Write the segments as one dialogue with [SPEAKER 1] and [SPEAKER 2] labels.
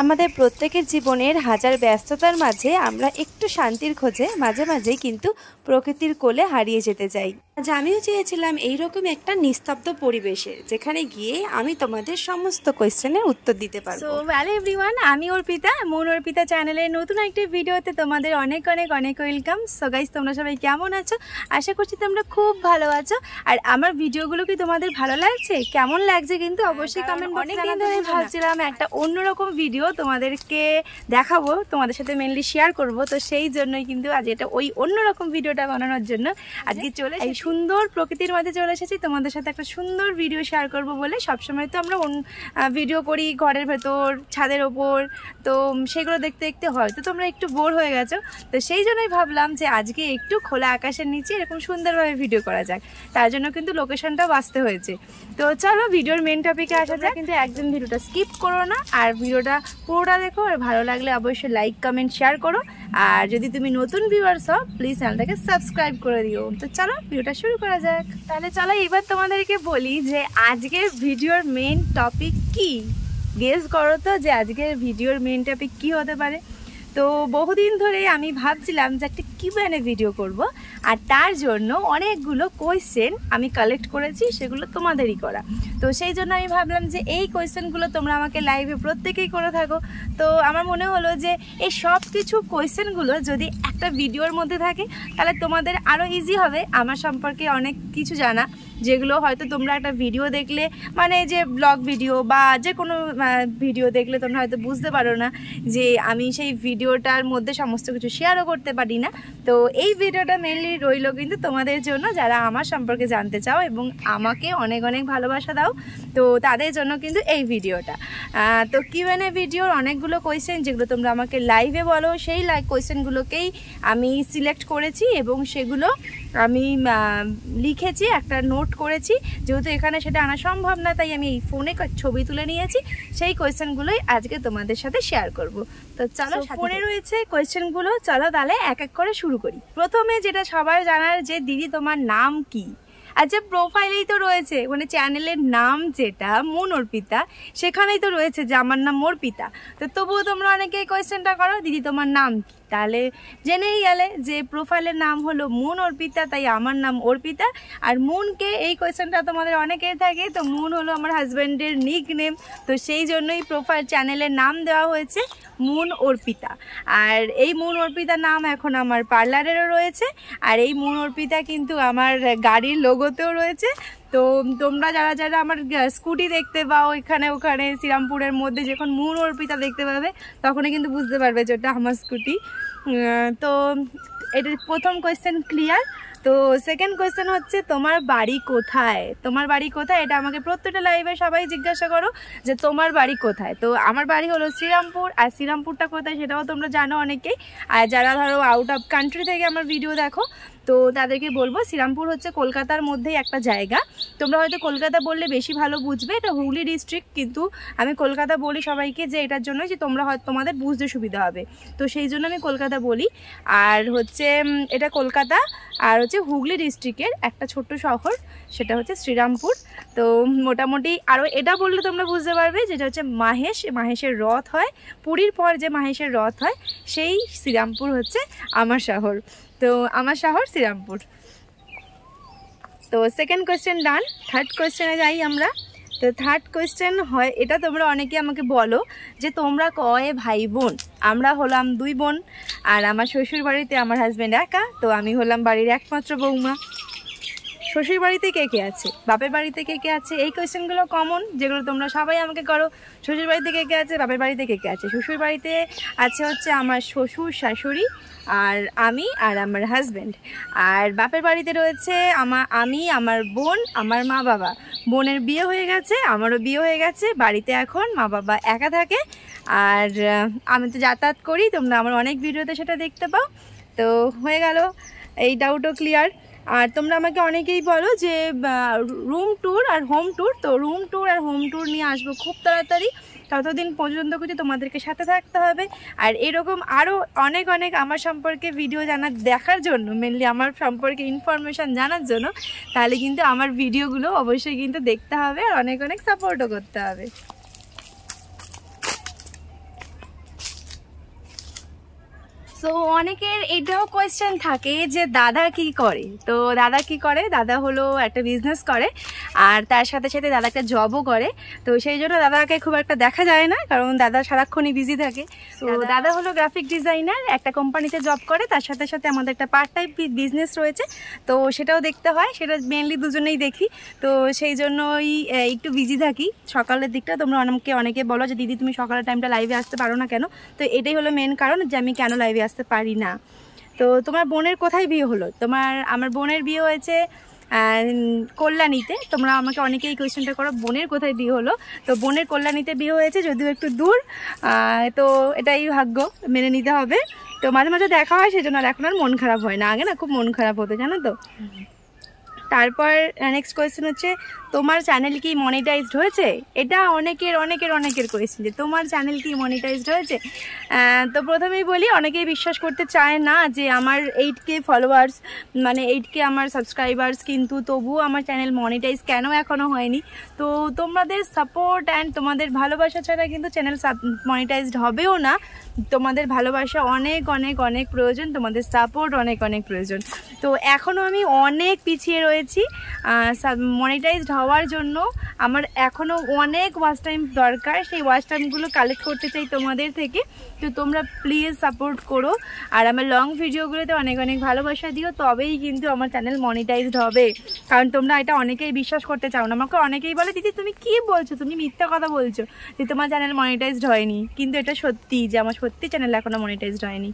[SPEAKER 1] আমাদের প্রত্যেকের জীবনের হাজার ব্যস্ততার মাঝে আমরা একটু শান্তির খোঁজে মাঝে মাঝেই কিন্তু প্রকৃতির কোলে হারিয়ে যেতে চাই। আজ আমিও চেয়েছিলাম এইরকম একটা নিস্তব্ধ পরিবেশে, যেখানে গিয়ে আমি তোমাদের সমস্ত কোয়েশ্চেনের উত্তর দিতে পারবো।
[SPEAKER 2] সো হ্যালো এভরিওয়ান, আমি অর্পিতা, মন অর্পিতা চ্যানেলের নতুন একটি ভিডিওতে তোমাদের অনেক অনেক অনেক ওয়েলকাম। সো গাইস, তোমরা সবাই কেমন আছো? আশা করছি তোমরা খুব ভালো আছো। আর আমার ভিডিওগুলো কি তোমাদের ভালো লাগছে? কেমন লাগছে কিন্তু অবশ্যই কমেন্ট বক্সে জানাতে। অনেকদিন ধরে ভাবছিলাম একটা অন্যরকম ভিডিও তোমাদেরকে দেখাবো, তোমাদের সাথে মেনলি শেয়ার করব। তো সেই জন্যই কিন্তু আজ এটা ওই অন্যরকম ভিডিওটা বানানোর জন্য আজকে চলে এই সুন্দর প্রকৃতির মাঝে চলে এসেছি তোমাদের সাথে একটা সুন্দর ভিডিও শেয়ার করব বলে। সবসময় তো আমরা ভিডিও করি ঘরের ভেতর, ছাদের ওপর, তো সেগুলো দেখতে দেখতে হয়তো তোমরা একটু বোর হয়ে গেছো। তো সেই জন্যই ভাবলাম যে আজকে একটু খোলা আকাশের নিচে এরকম সুন্দরভাবে ভিডিও করা যাক। তার জন্য কিন্তু লোকেশনটাও বাঁচতে হয়েছে। তো চলো ভিডিওর মেন টপিকে আসা যাক। কিন্তু একদম ভিডিওটা স্কিপ করো না, আর ভিডিওটা পুরোটা দেখো। আর ভালো লাগলে অবশ্যই লাইক কমেন্ট শেয়ার করো। আর যদি তুমি নতুন ভিউয়ার্স হও, প্লিজ চ্যানেলটাকে সাবস্ক্রাইব করে দিও। তো চলো ভিডিওটা শুরু করা যাক। তাহলে চলো এবার তোমাদেরকে বলি যে আজকের ভিডিওর মেন টপিক কি। গেস করো তো যে আজকের ভিডিওর মেন টপিক কি হতে পারে। তো বহুদিন ধরে আমি ভাবছিলাম যে একটা কিউএনএ ভিডিও করব, আর তার জন্য অনেকগুলো কোয়েশ্চেন আমি কালেক্ট করেছি, সেগুলো তোমাদেরই করা। তো সেই জন্য আমি ভাবলাম যে এই কোয়েশ্চেনগুলো তোমরা আমাকে লাইভে প্রত্যেকেই করে থাকো। তো আমার মনে হলো যে এই সব কিছু কোয়েশ্চেনগুলো যদি একটা ভিডিওর মধ্যে থাকে, তাহলে তোমাদের আরও ইজি হবে আমার সম্পর্কে অনেক কিছু জানা, যেগুলো হয়তো তোমরা একটা ভিডিও দেখলে, মানে যে ব্লগ ভিডিও বা যে কোনো ভিডিও দেখলে তোমরা হয়তো বুঝতে পারো না যে আমি সেই ভিডিওটার মধ্যে সমস্ত কিছু শেয়ারও করতে পারি না। তো এই ভিডিওটা মেনলি রইলো কিন্তু তোমাদের জন্য, যারা আমার সম্পর্কে জানতে চাও এবং আমাকে অনেক অনেক ভালোবাসা দাও, তো তাদের জন্য কিন্তু এই ভিডিওটা। তো কিউএনএ ভিডিওর অনেকগুলো কোয়েশ্চেন যেগুলো তোমরা আমাকে লাইভে বলো, সেই কোয়েশ্চেনগুলোকেই আমি সিলেক্ট করেছি এবং সেগুলো আমি লিখেছি, একটা নোট করেছি। যেহেতু এখানে সেটা আনা সম্ভব না, তাই আমি এই ফোনে ছবি তুলে নিয়েছি। সেই কোয়েশ্চেনগুলোই আজকে তোমাদের সাথে শেয়ার করব। তো চলো, ফোনে রয়েছে কোয়েশ্চেনগুলো, চলো তাহলে এক এক করে শুরু করি। প্রথমে যেটা সবাই জানার যে দিদি তোমার নাম কি। আচ্ছা, প্রোফাইলেই তো রয়েছে, মানে চ্যানেলের নাম যেটা মন অর্পিতা, সেখানেই তো রয়েছে যে আমার নাম অর্পিতা। তো তবুও তোমরা অনেকে এই কোয়েশ্চেনটা করো দিদি তোমার নাম কি। তাহলে জেনেই গেলে যে প্রোফাইলের নাম হলো মন অর্পিতা, তাই আমার নাম অর্পিতা। আর মনকে এই কোয়েশ্চেনটা তোমাদের অনেকেই থাকে, তো মন হলো আমার হাজব্যান্ডের নিক নেম, তো সেই জন্যই প্রোফাইল চ্যানেলের নাম দেওয়া হয়েছে মন অর্পিতা। আর এই মন অর্পিতা নাম এখন আমার পার্লারেরও রয়েছে, আর এই মন অর্পিতা কিন্তু আমার গাড়ির লোগোতেও রয়েছে। তো তোমরা যারা যারা আমার স্কুটি দেখতে পাও এখানে ওখানে শ্রীরামপুরের মধ্যে, যখন মন অর্পিতা দেখতে পাবে তখনই কিন্তু বুঝতে পারবে যে ওটা আমার স্কুটি। তো এটা প্রথম কোয়েশ্চেন ক্লিয়ার। তো সেকেন্ড কোয়েশ্চেন হচ্ছে তোমার বাড়ি কোথায়। তোমার বাড়ি কোথায় এটা আমাকে প্রত্যেকটা লাইভে সবাই জিজ্ঞাসা করো যে তোমার বাড়ি কোথায়। তো আমার বাড়ি হলো শ্রীরামপুর। আর শ্রীরামপুরটা কোথায় সেটাও তোমরা জানো অনেকেই। আর যারা ধরো আউট অফ কান্ট্রি থেকে আমার ভিডিও দেখো, তো তাদেরকে বলবো শ্রীরামপুর হচ্ছে কলকাতার মধ্যেই একটা জায়গা। তোমরা হয়তো কলকাতা বললে বেশি ভালো বুঝবে, এটা হুগলি ডিস্ট্রিক্ট, কিন্তু আমি কলকাতা বলি সবাইকে যে এটার জন্য যে তোমরা হয়তো তোমাদের বুঝতে সুবিধা হবে, তো সেই জন্য আমি কলকাতা বলি। আর হচ্ছে এটা কলকাতা, আর হচ্ছে হুগলি ডিস্ট্রিক্টের একটা ছোট্ট শহর, সেটা হচ্ছে শ্রীরামপুর। তো মোটামুটি আরও এটা বললে তোমরা বুঝতে পারবে, যেটা হচ্ছে মাহেশের রথ হয়, পুরীর পর যে মাহেশের রথ হয়, সেই শ্রীরামপুর হচ্ছে আমার শহর। তো আমার শহর শ্রীরামপুর। তো সেকেন্ড কোয়েশ্চেন ডান। থার্ড কোয়েশ্চেনে যাই আমরা। তো থার্ড কোয়েশ্চেন হয় এটা, তোমরা অনেকে আমাকে বলো যে তোমরা কয় ভাই বোন। আমরা হলাম 2 বোন, আর আমার শ্বশুর বাড়িতে আমার হাজব্যান্ড একা, তো আমি হলাম বাড়ির একমাত্র বৌমা। শ্বশুর বাড়িতে কে কে আছে, বাপের বাড়িতে কে কে আছে, এই কোয়েশ্চেনগুলো কমন, যেগুলো তোমরা সবাই আমাকে করো। শ্বশুর বাড়িতে কে কে আছে, বাপের বাড়িতে কে কে আছে। শ্বশুর বাড়িতে আছে হচ্ছে আমার শ্বশুর শাশুড়ি আর আমি আর আমার হাজব্যান্ড। আর বাপের বাড়িতে রয়েছে আমি, আমার বোন, আমার মা বাবা। বোনের বিয়ে হয়ে গেছে, আমারও বিয়ে হয়ে গেছে। বাড়িতে এখন মা বাবা একা থাকে, আর আমি তো যাতায়াত করি, তোমরা আমার অনেক ভিডিওতে সেটা দেখতে পাও। তো হয়ে গেল, এই ডাউটও ক্লিয়ার। আর তোমরা আমাকে অনেকেই বলো যে রুম ট্যুর আর হোম ট্যুর। তো রুম ট্যুর আর হোম ট্যুর নিয়ে আসবো খুব তাড়াতাড়ি, ততদিন পর্যন্ত কিন্তু তোমাদেরকে সাথে থাকতে হবে। আর এরকম আরও অনেক অনেক আমার সম্পর্কে ভিডিও দেখার জন্য, মেনলি আমার সম্পর্কে ইনফরমেশান জানার জন্য, তাহলে কিন্তু আমার ভিডিওগুলো অবশ্যই কিন্তু দেখতে হবে আর অনেক অনেক সাপোর্টও করতে হবে। সো অনেকের এটাও কোয়েশ্চেন থাকে যে দাদা কি করে। তো দাদা কি করে, দাদা হলো একটা বিজনেস করে আর তার সাথে সাথে দাদা একটা জবও করে। তো সেই জন্য দাদাকে খুব একটা দেখা যায় না, কারণ দাদা সারাক্ষণই বিজি থাকে। তো দাদা হলো গ্রাফিক ডিজাইনার, একটা কোম্পানিতে জব করে, তার সাথে সাথে আমাদের একটা পার্ট টাইম বিজনেস রয়েছে, তো সেটাও দেখতে হয়, সেটা মেনলি দুজনেই দেখি। তো সেই জন্যই একটু বিজি থাকি সকালের দিকটা। তোমরা অনেকে বলো যে দিদি তুমি সকালের টাইমটা লাইভে আসতে পারো না কেন, তো এটাই হলো মেন কারণ যে আমি কেন লাইভে আসতে পারি না। তো তোমার বোনের কোথায় বিয়ে হলো? আমার বোনের বিয়ে হয়েছে কল্যাণীতে। তোমরা আমাকে অনেকেই কোয়েশ্চেনটা করো বোনের কোথায় বিয়ে হলো, তো বোনের কল্যাণীতে বিয়ে হয়েছে, যদিও একটু দূর। তো এটাই ভাগ্য, মেনে নিতে হবে। তো মাঝে মাঝে দেখা হয়, সেই জন্য আর এখন আর মন খারাপ হয় না, আগে না খুব মন খারাপ হতো জানো তো। তারপর নেক্সট কোয়েশ্চেন হচ্ছে তোমার চ্যানেল কি মনিটাইজড হয়েছে? এটা অনেকের কোয়েশ্চেন যে তোমার চ্যানেল কি মনিটাইজড হয়েছে। তো প্রথমেই বলি, অনেকেই বিশ্বাস করতে চায় না যে আমার 8K ফলোয়ার্স, মানে 8K আমার সাবস্ক্রাইবার্স, কিন্তু তবুও আমার চ্যানেল মনিটাইজ কেন এখনও হয়নি। তো তোমাদের সাপোর্ট অ্যান্ড তোমাদের ভালোবাসা ছাড়া কিন্তু চ্যানেল মনিটাইজড হবেও না। তোমাদের ভালোবাসা অনেক প্রয়োজন, তোমাদের সাপোর্ট অনেক প্রয়োজন। তো এখনও আমি অনেক পিছিয়ে রয়েছি মনিটাইজড হওয়ার জন্য। আমার এখনও অনেক ওয়াচ টাইম দরকার, সেই ওয়াচ টাইমগুলো কালেক্ট করতে চাই তোমাদের থেকে। তো তোমরা প্লিজ সাপোর্ট করো আর আমার লং ভিডিওগুলোতে অনেক ভালোবাসা দিও, তবেই কিন্তু আমার চ্যানেল মনিটাইজড হবে। কারণ তোমরা এটা অনেকেই বিশ্বাস করতে চাও না। আমাকে অনেকেই বলে দিদি তুমি কি বলছো, তুমি মিথ্যা কথা বলছো যে তোমার চ্যানেল মনিটাইজড হয়নি, কিন্তু এটা সত্যি যে আমার সত্যি চ্যানেল এখনও মনিটাইজড হয়নি।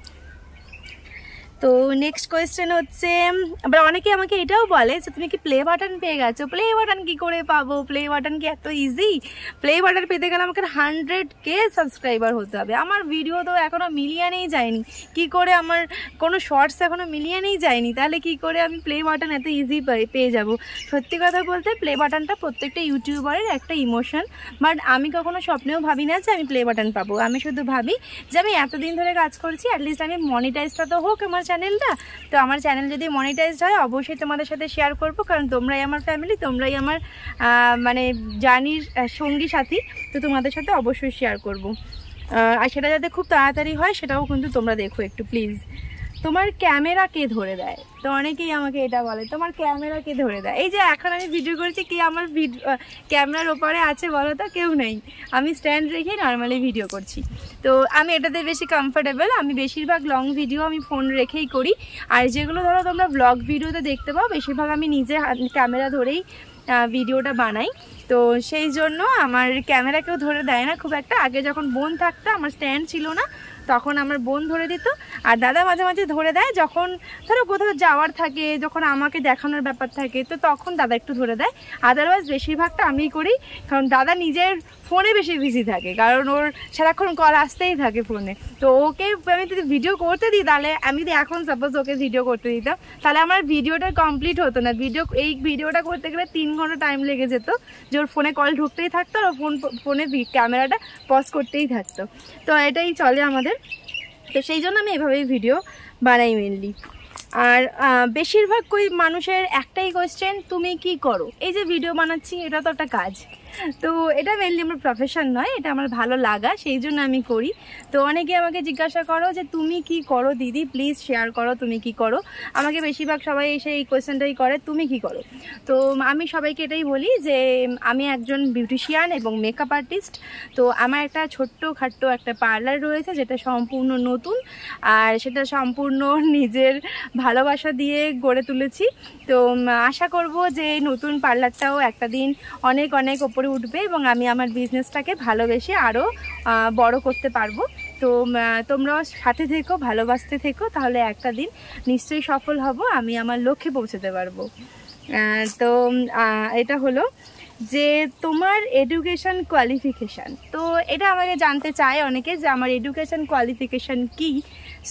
[SPEAKER 2] তো নেক্সট কোয়েশ্চেন হচ্ছে, আবার অনেকে আমাকে এটাও বলে যে তুমি কি প্লে বাটন পেয়ে গেছো? প্লে বাটন কি করে পাবো? প্লে বাটন কি এত ইজি? প্লে বাটন পেতে গেলে আমাকে 100K সাবস্ক্রাইবার হতে হবে। আমার ভিডিও তো এখনও মিলিয়নেই যায়নি, কি করে আমার কোনো শর্টস এখনও মিলিয়নেই যায়নি, তাহলে কি করে আমি প্লে বাটন এত ইজি পেয়ে যাব? সত্যি কথা বলতে প্লে বাটনটা প্রত্যেকটা ইউটিউবারের একটা ইমোশন, বাট আমি কখনো স্বপ্নেও ভাবি না যে আমি প্লে বাটন পাবো। আমি শুধু ভাবি যে আমি এতদিন ধরে কাজ করছি, অ্যাটলিস্ট আমি মনিটাইজটা তো হোক আমার চ্যানেলটা। তো আমার চ্যানেল যদি মনিটাইজড হয় অবশ্যই তোমাদের সাথে শেয়ার করব, কারণ তোমরাই আমার ফ্যামিলি, তোমরাই আমার মানে জার্নির সঙ্গী সাথী। তো তোমাদের সাথে অবশ্যই শেয়ার করব, আর সেটা যাতে খুব তাড়াতাড়ি হয় সেটাও কিন্তু তোমরা দেখো একটু প্লিজ। তোমার ক্যামেরা কে ধরে দেয়? তো অনেকেই আমাকে এটা বলে তোমার ক্যামেরা কে ধরে দেয়। এই যে এখন আমি ভিডিও করেছি, কি আমার ক্যামেরার ওপারে আছে বলো তো? কেউ নেই, আমি স্ট্যান্ড রেখেই নর্মালি ভিডিও করছি। তো আমি এটাতে বেশি কমফোর্টেবল। আমি বেশিরভাগ লং ভিডিও আমি ফোন রেখেই করি, আর যেগুলো ধরো তোমরা ব্লগ ভিডিওতে দেখতে পাও বেশিরভাগ আমি নিজে ক্যামেরা ধরেই ভিডিওটা বানাই। তো সেই জন্য আমার ক্যামেরা কেউ ধরে দেয় না খুব একটা। আগে যখন বোন থাকতো, আমার স্ট্যান্ড ছিল না, তখন আমার বোন ধরে দিত, আর দাদা মাঝে মাঝে ধরে দেয় যখন ধরো কোথাও যাওয়ার থাকে, যখন আমাকে দেখানোর ব্যাপার থাকে, তো তখন দাদা একটু ধরে দেয়। আদারওয়াইজ বেশিরভাগটা আমিই করি, কারণ দাদা নিজের ফোনে বেশি বিজি থাকে, কারণ ওর সারাক্ষণ কল আসতেই থাকে ফোনে। তো ওকে আমি যদি ভিডিও করতে দিই, তাহলে আমি যদি এখন সাপোজ ওকে ভিডিও করতে দিতাম, তাহলে আমার ভিডিওটা কমপ্লিট হতো না। এই ভিডিওটা করতে গেলে 3 ঘন্টা টাইম লেগে যেত, যে ওর ফোনে কল ঢুকতেই থাকতো আর ফোনে ক্যামেরাটা পজ করতেই থাকতো। তো এটাই চলে আমাদের। তো সেই জন্য আমি এভাবেই ভিডিও বানাই মেনলি। আর বেশিরভাগ মানুষের একটাই কোয়েশ্চেন, তুমি কি করো? এই যে ভিডিও বানাচ্ছি, এটা তো একটা কাজ। তো এটা মেনলি আমার প্রফেশন নয়, এটা আমার ভালো লাগা, সেই জন্য আমি করি। তো অনেকে আমাকে জিজ্ঞাসা করো যে তুমি কি করো দিদি, প্লিজ শেয়ার করো তুমি কি করো। আমাকে বেশিরভাগ সবাই এসে এই কোয়েশ্চেনটাই করে, তুমি কি করো। তো আমি সবাইকে এটাই বলি যে আমি একজন বিউটিশিয়ান এবং মেকআপ আর্টিস্ট। তো আমার একটা ছোট্টখাট্টো একটা পার্লার রয়েছে, যেটা সম্পূর্ণ নতুন, আর সেটা সম্পূর্ণ নিজের ভালোবাসা দিয়ে গড়ে তুলেছি। তো আশা করব যে এই নতুন পার্লারটাও একটা দিন অনেক ওপরে উঠবে এবং আমি আমার বিজনেসটাকে ভালোবেসে আরও বড় করতে পারবো। তো তোমরাও সাথে থেকো, ভালোবাসতে থেকো, তাহলে একটা দিন নিশ্চয়ই সফল হব, আমি আমার লক্ষ্যে পৌঁছতে পারবো। তো এটা হলো যে তোমার এডুকেশন কোয়ালিফিকেশান। তো এটা আমাকে জানতে চায় অনেকে যে আমার এডুকেশন কোয়ালিফিকেশান কি।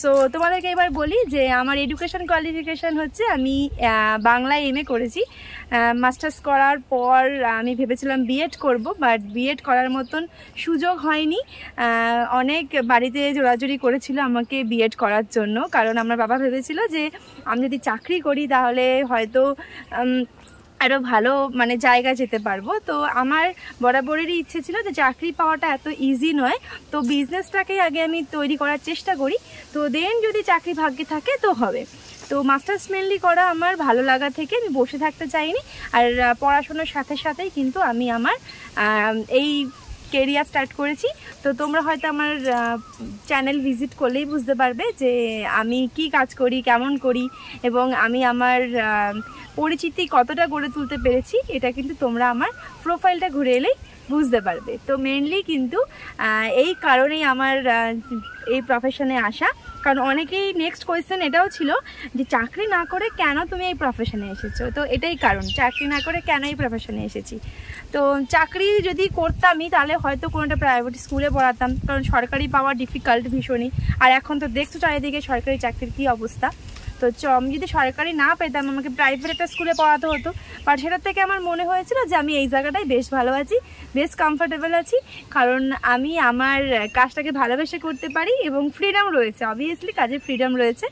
[SPEAKER 2] সো তোমাদেরকে এবার বলি যে আমার এডুকেশন কোয়ালিফিকেশান হচ্ছে, আমি বাংলায় MA করেছি। মাস্টার্স করার পর আমি ভেবেছিলাম বিএড করব, বাট বিএড করার মতন সুযোগ হয়নি। অনেক বাড়িতে জোরাজুরি করেছিল আমাকে বিএড করার জন্য, কারণ আমার বাবা ভেবেছিল যে আমি যদি চাকরি করি তাহলে হয়তো আরও ভালো মানে জায়গা যেতে পারবো। তো আমার বরাবরেরই ইচ্ছে ছিল যে চাকরি পাওয়াটা এত ইজি নয়, তো বিজনেসটাকেই আগে আমি তৈরি করার চেষ্টা করি, তো দেন যদি চাকরি ভাগ্যে থাকে তো হবে। তো মাস্টার্স মেনলি করা আমার ভালো লাগা থেকে, আমি বসে থাকতে চাইনি। আর পড়াশোনার সাথে সাথেই কিন্তু আমি আমার এই কেরিয়ার স্টার্ট করেছি। তো তোমরা হয়তো আমার চ্যানেল ভিজিট করলেই বুঝতে পারবে যে আমি কি কাজ করি, কেমন করি, এবং আমি আমার পরিচিতি কতটা গড়ে তুলতে পেরেছি, এটা কিন্তু তোমরা আমার প্রোফাইলটা ঘুরে এলেই বুঝতে পারবে। তো মেনলি কিন্তু এই কারণেই আমার এই প্রফেশনে আসা। কারণ অনেকেই নেক্সট কোয়েশ্চেন এটাও ছিল যে চাকরি না করে কেন তুমি এই প্রফেশনে এসেছো, তো এটাই কারণ, চাকরি না করে কেন এই প্রফেশনে এসেছি। তো চাকরি যদি করতামই তাহলে হয়তো কোনো একটা প্রাইভেট স্কুলে পড়াতাম, কারণ সরকারি পাওয়া ডিফিকাল্ট ভীষণই। আর এখন তো দেখছো চারিদিকে সরকারি চাকরির কী অবস্থা। তো আমি যদি সরকারি না পেতাম, আমাকে প্রাইভেট একটা স্কুলে পড়াতে হতো। বাট সেটার থেকে আমার মনে হয়েছিল যে আমি এই জায়গাটায় বেশ ভালো আছি, বেশ কমফোর্টেবল আছি, কারণ আমি আমার কাজটাকে ভালোবেসে করতে পারি এবং ফ্রিডম রয়েছে, অবভিয়াসলি কাজে ফ্রিডম রয়েছে।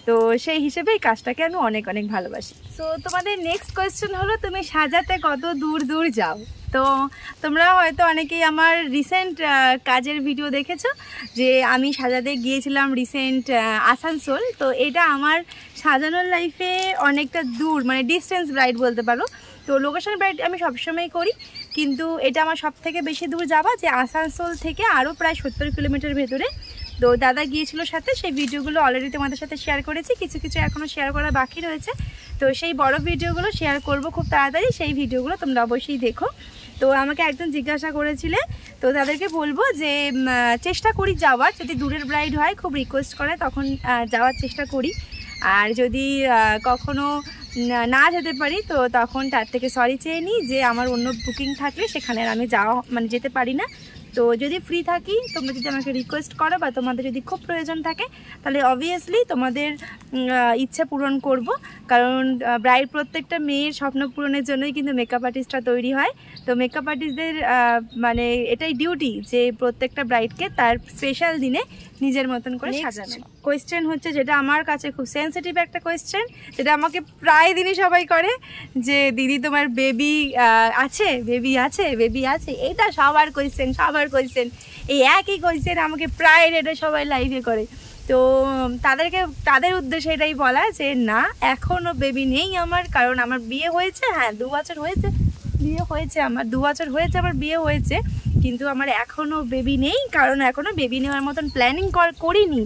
[SPEAKER 2] তো সেই হিসেবে এই কাজটাকে আমি অনেক অনেক ভালোবাসি। তো তোমাদের নেক্সট কোয়েশ্চেন হলো তুমি সাজাতে কত দূর দূর যাও। তো তোমরা হয়তো অনেকেই আমার রিসেন্ট কাজের ভিডিও দেখেছো যে আমি সাজাতে গিয়েছিলাম রিসেন্ট আসানসোল। তো এটা আমার সাজানোর লাইফে অনেকটা দূর, মানে ডিস্টেন্স ব্রাইড বলতে পারো। তো লোকেশন ব্রাইড আমি সবসময় করি, কিন্তু এটা আমার সব থেকে বেশি দূর যাওয়া, যে আসানসোল থেকে আরও প্রায় 70 কিলোমিটার ভেতরে। তো দাদা গিয়েছিল সাথে, সেই ভিডিওগুলো অলরেডি তোমাদের সাথে শেয়ার করেছি, কিছু কিছু এখনও শেয়ার করা বাকি রয়েছে। তো সেই বড় ভিডিওগুলো শেয়ার করব খুব তাড়াতাড়ি, সেই ভিডিওগুলো তোমরা অবশ্যই দেখো। তো আমাকে একজন জিজ্ঞাসা করেছিলে, তো তাদেরকে বলবো যে চেষ্টা করি যাওয়ার, যদি দূরের ব্রাইড হয় খুব রিকোয়েস্ট করে তখন যাওয়ার চেষ্টা করি। আর যদি কখনো না যেতে পারি তো তখন তার থেকে সরি চেয়ে নিই যে আমার অন্য বুকিং থাকলে সেখানে আমি যেতে পারি না। তো যদি ফ্রি থাকি, তোমরা যদি আমাকে রিকোয়েস্ট করো বা তোমাদের যদি খুব প্রয়োজন থাকে, তাহলে অবভিয়াসলি তোমাদের ইচ্ছা পূরণ করব। কারণ ব্রাইড প্রত্যেকটা মেয়ের স্বপ্ন পূরণের জন্যই কিন্তু মেকআপ আর্টিস্টরা তৈরি হয়। তো মেকআপ আর্টিস্টদের মানে এটাই ডিউটি যে প্রত্যেকটা ব্রাইডকে তার স্পেশাল দিনে নিজের মতন করে সাজানো। কোয়েশ্চেন হচ্ছে যেটা আমার কাছে খুব সেন্সিটিভ একটা কোয়েশ্চেন, যেটা আমাকে প্রায় দিনই সবাই করে যে দিদি তোমার বেবি আছে, বেবি আছে, বেবি আছে। এটা সবার কোয়েশ্চেন, সবার কোয়েশ্চেন, এই একই কোয়েশ্চেন আমাকে প্রায় এটা সবাই লাইভে করে। তো তাদের উদ্দেশ্যে এটাই বলা যে না, এখনও বেবি নেই আমার, কারণ আমার বিয়ে হয়েছে, হ্যাঁ 2 বছর হয়েছে বিয়ে হয়েছে, আমার 2 বছর হয়েছে আমার বিয়ে হয়েছে, কিন্তু আমার এখনও বেবি নেই, কারণ এখনও বেবি নেওয়ার মতন প্ল্যানিং করিনি।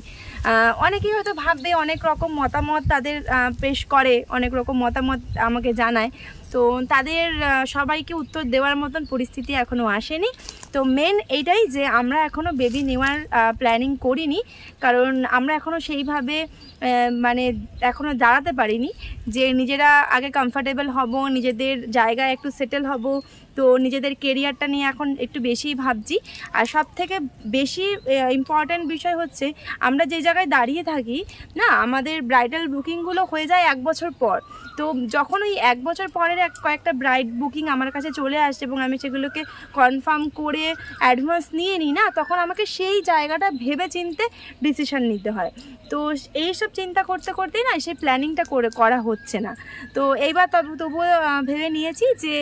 [SPEAKER 2] অনেকেই হয়তো ভাববে, অনেক রকম মতামত তাদের পেশ করে, অনেক রকম মতামত আমাকে জানায়। তো তাদের সবাইকে উত্তর দেওয়ার মতন পরিস্থিতি এখনও আসেনি। তো মেন এইটাই যে আমরা এখনও বেবি নেওয়ার প্ল্যানিং করিনি, কারণ আমরা এখনও সেইভাবে মানে এখনও দাঁড়াতে পারিনি যে নিজেরা আগে কমফর্টেবল হব, নিজেদের জায়গায় একটু সেটেল হব। তো নিজেদের কেরিয়ারটা নিয়ে এখন একটু বেশিই ভাবছি। আর সব থেকে বেশি ইম্পর্ট্যান্ট বিষয় হচ্ছে আমরা যে জায়গায় দাঁড়িয়ে থাকি না, আমাদের ব্রাইডাল বুকিংগুলো হয়ে যায় 1 বছর পর। তো যখন ওই 1 বছর পরের কয়েকটা ব্রাইড বুকিং আমার কাছে চলে আসে এবং আমি সেগুলোকে কনফার্ম করে অ্যাডভান্স নিয়ে নিই না, তখন আমাকে সেই জায়গাটা ভেবে চিনতে ডিসিশন নিতে হয়। তো এইসব চিন্তা করতে করতেই না সেই প্ল্যানিংটা করা হচ্ছে না। তো এইবার তবুও ভেবে নিয়েছি যে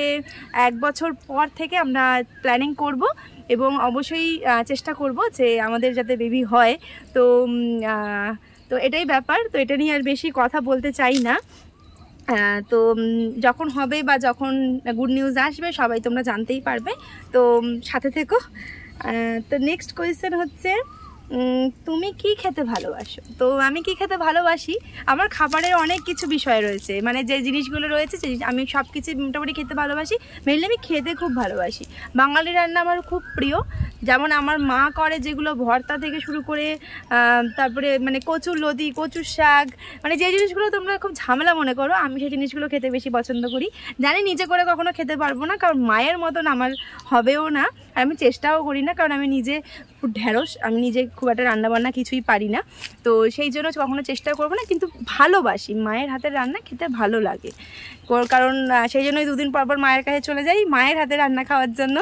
[SPEAKER 2] 1 বছর পর থেকে আমরা প্ল্যানিং করব এবং অবশ্যই চেষ্টা করব যে আমাদের যাতে বেবি হয়। তো এটাই ব্যাপার। তো এটা নিয়ে আর বেশি কথা বলতে চাই না। তো যখন হবে বা যখন গুড নিউজ আসবে সবাই তোমরা জানতেই পারবে। তো সাথে থেকো। তো নেক্সট কোয়েশ্চেন হচ্ছে তুমি কি খেতে ভালোবাসো? তো আমি কি খেতে ভালোবাসি, আমার খাবারের অনেক কিছু বিষয় রয়েছে, মানে যে জিনিসগুলো রয়েছে আমি সব কিছু মোটামুটি খেতে ভালোবাসি। মেনলি আমি খেতে খুব ভালোবাসি। বাঙালি রান্না আমার খুব প্রিয়, যেমন আমার মা করে যেগুলো ভর্তা থেকে শুরু করে তারপরে মানে কচুর লতি, কচুর শাক, মানে যে জিনিসগুলো তোমরা খুব ঝামেলা মনে করো, আমি সেই জিনিসগুলো খেতে বেশি পছন্দ করি। জানি নিজে করে কখনো খেতে পারবো না, কারণ মায়ের মতন আমার হবেও না, আর আমি চেষ্টাও করি না, কারণ আমি নিজে ঢ্যাঁড়স, আমি নিজে খুব একটা রান্নাবান্না কিছুই পারি না। তো সেই জন্য কখনো চেষ্টা করবো না, কিন্তু ভালোবাসি, মায়ের হাতের রান্না খেতে ভালো লাগে, কারণ সেই জন্যই 2 দিন পর পর মায়ের কাছে চলে যাই মায়ের হাতে রান্না খাওয়ার জন্য।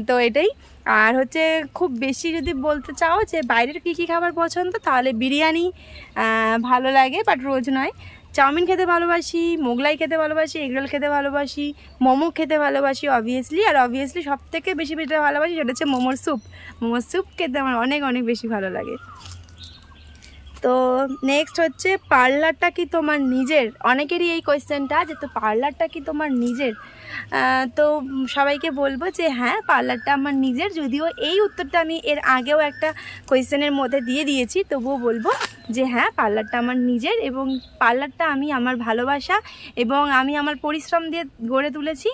[SPEAKER 2] তো এটাই। আর হচ্ছে খুব বেশি যদি বলতে চাও যে বাইরের কী কী খাবার পছন্দ, তাহলে বিরিয়ানি ভালো লাগে, বাট রোজ নয়। চাউমিন খেতে ভালোবাসি, মোগলাই খেতে ভালোবাসি, এগরোল খেতে ভালোবাসি, মোমো খেতে ভালোবাসি অবভিয়াসলি। আর অবভিয়াসলি সবথেকে বেশি যেটা ভালোবাসি সেটা হচ্ছে মোমোর স্যুপ। মোমোর স্যুপ খেতে আমার অনেক অনেক বেশি ভালো লাগে। তো নেক্সট হচ্ছে পার্লারটা কি তোমার নিজের? অনেকেরই এই কোয়েশ্চেনটা যে তো পার্লারটা কি তোমার নিজের। তো সবাইকে বলবো যে হ্যাঁ, পার্লারটা আমার নিজের। যদিও এই উত্তরটা আমি এর আগেও একটা কোয়েশ্চেনের মধ্যে দিয়ে দিয়েছি, তবুও বলবো যে হ্যাঁ, পার্লারটা আমার নিজের এবং পার্লারটা আমি আমার ভালোবাসা এবং আমি আমার পরিশ্রম দিয়ে গড়ে তুলেছি।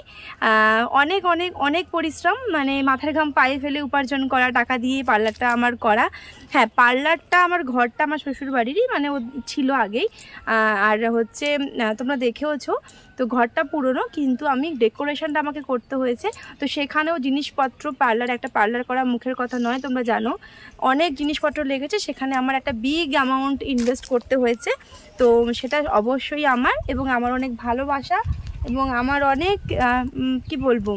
[SPEAKER 2] অনেক অনেক অনেক পরিশ্রম, মানে মাথার ঘাম পায়ে ফেলে উপার্জন করা টাকা দিয়ে পার্লারটা আমার করা। হ্যাঁ, পার্লারটা আমার ঘরটা আমার শ্বশুর বাড়িরই, মানে ও ছিল আগেই। আর হচ্ছে তোমরা দেখেওছো, তো ঘরটা পুরনো কিন্তু আমি ডেকোরেশনটা আমাকে করতে হয়েছে। তো সেখানেও জিনিসপত্র, একটা পার্লার করা মুখের কথা নয়, তোমরা জানো অনেক জিনিসপত্র লেগেছে, সেখানে আমার একটা বিগ অ্যামাউন্ট ইনভেস্ট করতে হয়েছে। তো সেটা অবশ্যই আমার এবং আমার অনেক ভালোবাসা এবং আমার অনেক কি বলবো,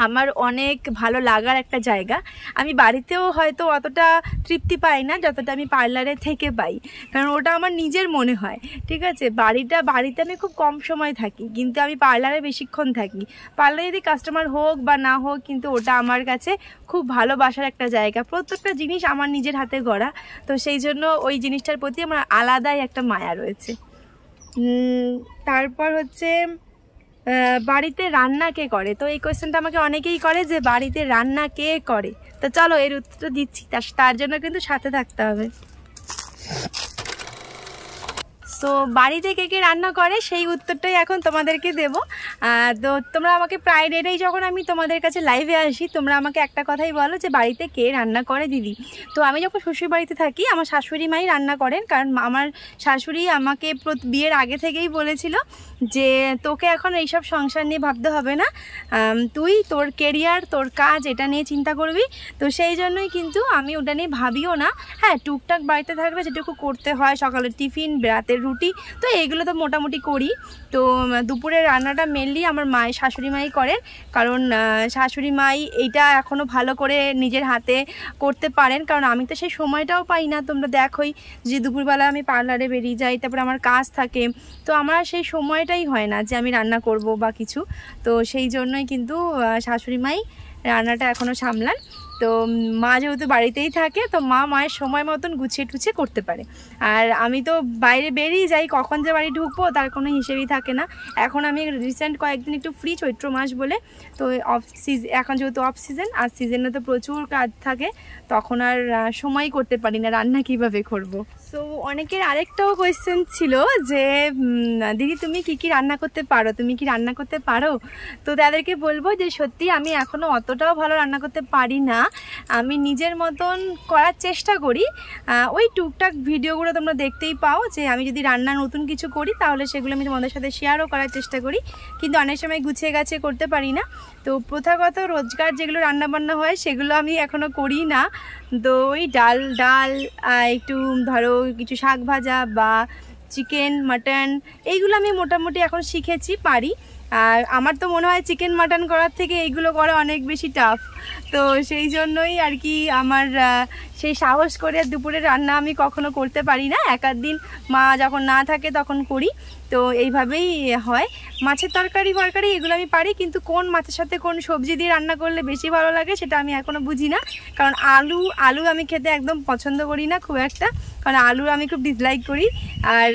[SPEAKER 2] আমার অনেক ভালো লাগার একটা জায়গা। আমি বাড়িতেও হয়তো অতটা তৃপ্তি পাই না যতটা আমি পার্লারে থেকে পাই, কারণ ওটা আমার নিজের মনে হয়। ঠিক আছে, বাড়িতে আমি খুব কম সময় থাকি, কিন্তু আমি পার্লারে বেশিক্ষণ থাকি। পার্লারে যদি কাস্টমার হোক বা না হোক, কিন্তু ওটা আমার কাছে খুব ভালোবাসার একটা জায়গা। প্রত্যেকটা জিনিস আমার নিজের হাতে গড়া, তো সেই জন্য ওই জিনিসটার প্রতি আমার আলাদাই একটা মায়া রয়েছে। তারপর হচ্ছে বাড়িতে রান্না কে করে? তো এই কোয়েশ্চেনটা আমাকে অনেকেই করে যে বাড়িতে রান্না কে করে। তো চলো এর উত্তর দিচ্ছি, তার জন্য কিন্তু সাথে থাকতে হবে। সো বাড়িতে কে কে রান্না করে সেই উত্তরটাই এখন তোমাদেরকে দেব। তো তোমরা আমাকে প্রায় ডেটেই যখন আমি তোমাদের কাছে লাইভে আসি, তোমরা আমাকে একটা কথাই বলো যে বাড়িতে কে রান্না করে দিদি। তো আমি যখন শ্বশুর বাড়িতে থাকি, আমার শাশুড়ি মাই রান্না করেন, কারণ আমার শাশুড়ি আমাকে বিয়ের আগে থেকেই বলেছিল যে তোকে এখন এইসব সংসার নিয়ে ভাবতে হবে না, তুই তোর কেরিয়ার, তোর কাজ, এটা নিয়ে চিন্তা করবি। তো সেই জন্যই কিন্তু আমি ওটা নিয়ে ভাবিও না। হ্যাঁ, টুকটাক বাড়িতে থাকলে যেটুকু করতে হয়, সকালের টিফিন, রাতের রুটি, তো এইগুলো তো মোটামুটি করি। তো দুপুরের রান্নাটা মেনলি আমার শাশুড়ি মাই করেন, কারণ শাশুড়ি মাই এইটা এখনও ভালো করে নিজের হাতে করতে পারেন, কারণ আমি তো সেই সময়টাও পাই না। তোমরা দেখোই যে দুপুরবেলা আমি পার্লারে বেরিয়ে যাই, তারপরে আমার কাজ থাকে, তো আমার সেই সময়টাই হয় না যে আমি রান্না করব বা কিছু। তো সেই জন্যই কিন্তু শাশুড়ি মাই রান্নাটা এখনও সামলান। তো মা যেহেতু বাড়িতেই থাকে, তো মায়ের সময় মতন গুছিয়ে টুছিয়ে করতে পারে। আর আমি তো বাইরে বেরিয়ে যাই, কখন যে বাড়ি ঢুকবো তার কোনো হিসেবেই থাকে না। এখন আমি রিসেন্ট কয়েকদিন একটু ফ্রি, চৈত্র মাস বলে, তো এখন যেহেতু অফ সিজন, আর সিজনে তো প্রচুর কাজ থাকে, তখন আর সময় করতে পারি না রান্না কিভাবে করব। সো অনেকের আরেকটাও কোয়েশ্চেন ছিল যে দিদি তুমি কি রান্না করতে পারো, তুমি কি রান্না করতে পারো? তো তাদেরকে বলবো যে সত্যি আমি এখনও অতটাও ভালো রান্না করতে পারি না, আমি নিজের মতন করার চেষ্টা করি। ওই টুকটাক ভিডিওগুলো তোমরা দেখতেই পাও যে আমি যদি রান্না নতুন কিছু করি তাহলে সেগুলো আমি তোমাদের সাথে শেয়ারও করার চেষ্টা করি, কিন্তু অনেক সময় গুছিয়ে গাছিয়ে করতে পারি না। তো প্রথাগত রোজগার যেগুলো রান্নাবান্না হয় সেগুলো আমি এখনও করি না। তো ওই ডাল একটু ধরো কিছু শাক ভাজা বা চিকেন, মাটন, এইগুলো আমি মোটামুটি এখন শিখেছি, পারি। আর আমার তো মনে হয় চিকেন মাটন করার থেকে এইগুলো করা অনেক বেশি টাফ। তো সেই জন্যই আর কি আমার সেই সাহস করে দুপুরে রান্না আমি কখনো করতে পারি না। এক আধ দিন মা যখন না থাকে তখন করি, তো এইভাবেই হয়। মাছের তরকারি এগুলো আমি পারি, কিন্তু কোন মাছের সাথে কোন সবজি দিয়ে রান্না করলে বেশি ভালো লাগে সেটা আমি এখনও বুঝি না। কারণ আলু আমি খেতে একদম পছন্দ করি না খুব একটা, কারণ আলু আমি খুব ডিসলাইক করি। আর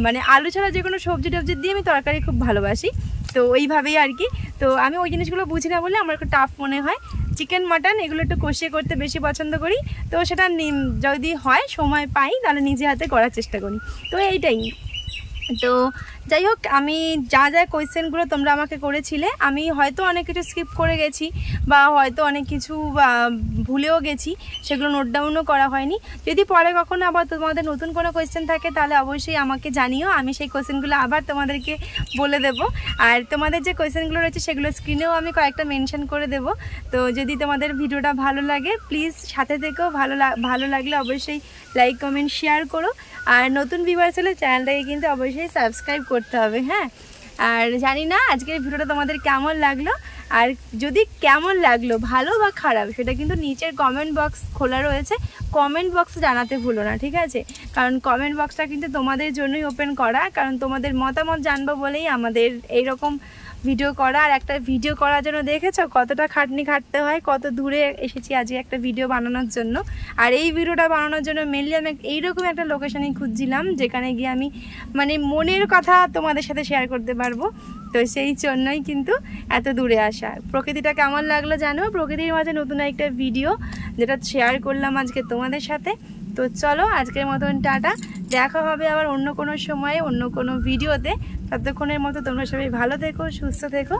[SPEAKER 2] মানে আলু ছাড়া যে কোনো সবজি টবজি দিয়ে আমি তরকারি খুব ভালোবাসি। তো ওইভাবেই আর কি। তো আমি ওই জিনিসগুলো বুঝি না বলে আমার একটু টাফ মনে হয়। চিকেন মাটন এগুলো একটু কষিয়ে করতে বেশি পছন্দ করি, তো সেটা যদি হয় সময় পাই তাহলে নিজে হাতে করার চেষ্টা করি। তো এইটাই। তো যাই হোক, আমি যা কোয়েশ্চেনগুলো তোমরা আমাকে করেছিলে, আমি হয়তো অনেক কিছু স্কিপ করে গেছি বা হয়তো অনেক কিছু ভুলেও গেছি, সেগুলো নোট ডাউনও করা হয়নি। যদি পরে কখনো আবার তোমাদের নতুন কোনো কোয়েশ্চেন থাকে তাহলে অবশ্যই আমাকে জানিও, আমি সেই কোয়েশ্চেনগুলো আবার তোমাদেরকে বলে দেব। আর তোমাদের যে কোয়েশ্চেনগুলো রয়েছে সেগুলো স্ক্রিনেও আমি কয়েকটা মেনশন করে দেব। তো যদি তোমাদের ভিডিওটা ভালো লাগে প্লিজ সাথে থেকেও, ভালো লাগলে অবশ্যই লাইক, কমেন্ট, শেয়ার করো। আর নতুন ভিউয়ার্স হলে চ্যানেলটাকে কিন্তু অবশ্যই সাবস্ক্রাইব করতে হবে। হ্যাঁ, আর জানি না আজকের ভিডিওটা তোমাদের কেমন লাগলো, আর যদি কেমন লাগলো ভালো বা খারাপ সেটা কিন্তু নিচের কমেন্ট বক্স খোলা রয়েছে, কমেন্ট বক্সে জানাতে ভুলো না, ঠিক আছে? কারণ কমেন্ট বক্সটা কিন্তু তোমাদের জন্যই ওপেন করা, কারণ তোমাদের মতামত জানবো বলেই আমাদের এইরকম ভিডিও করা। আর একটা ভিডিও করার জন্য দেখেছো কতটা খাটনি খাটতে হয়, কত দূরে এসেছি আজকে একটা ভিডিও বানানোর জন্য। আর এই ভিডিওটা বানানোর জন্য মেনলি আমি এইরকম একটা লোকেশানে খুঁজছিলাম যেখানে গিয়ে আমি মানে মনের কথা তোমাদের সাথে শেয়ার করতে পারবো। তো সেই জন্যই কিন্তু এত দূরে আসা। প্রকৃতিটা কেমন লাগলো জানো, প্রকৃতির মাঝে নতুন একটা ভিডিও যেটা শেয়ার করলাম আজকে তোমাদের সাথে। তো চলো আজকের মতন টাটা, দেখা হবে আবার অন্য কোনো সময়ে অন্য কোনো ভিডিওতে। ততক্ষণের মতো তোমরা সবাই ভালো থেকো, সুস্থ থেকো,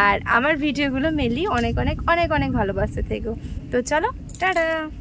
[SPEAKER 2] আর আমার ভিডিওগুলো মেনলি অনেক অনেক অনেক অনেক ভালোবাসতে থেকো। তো চলো টাটা।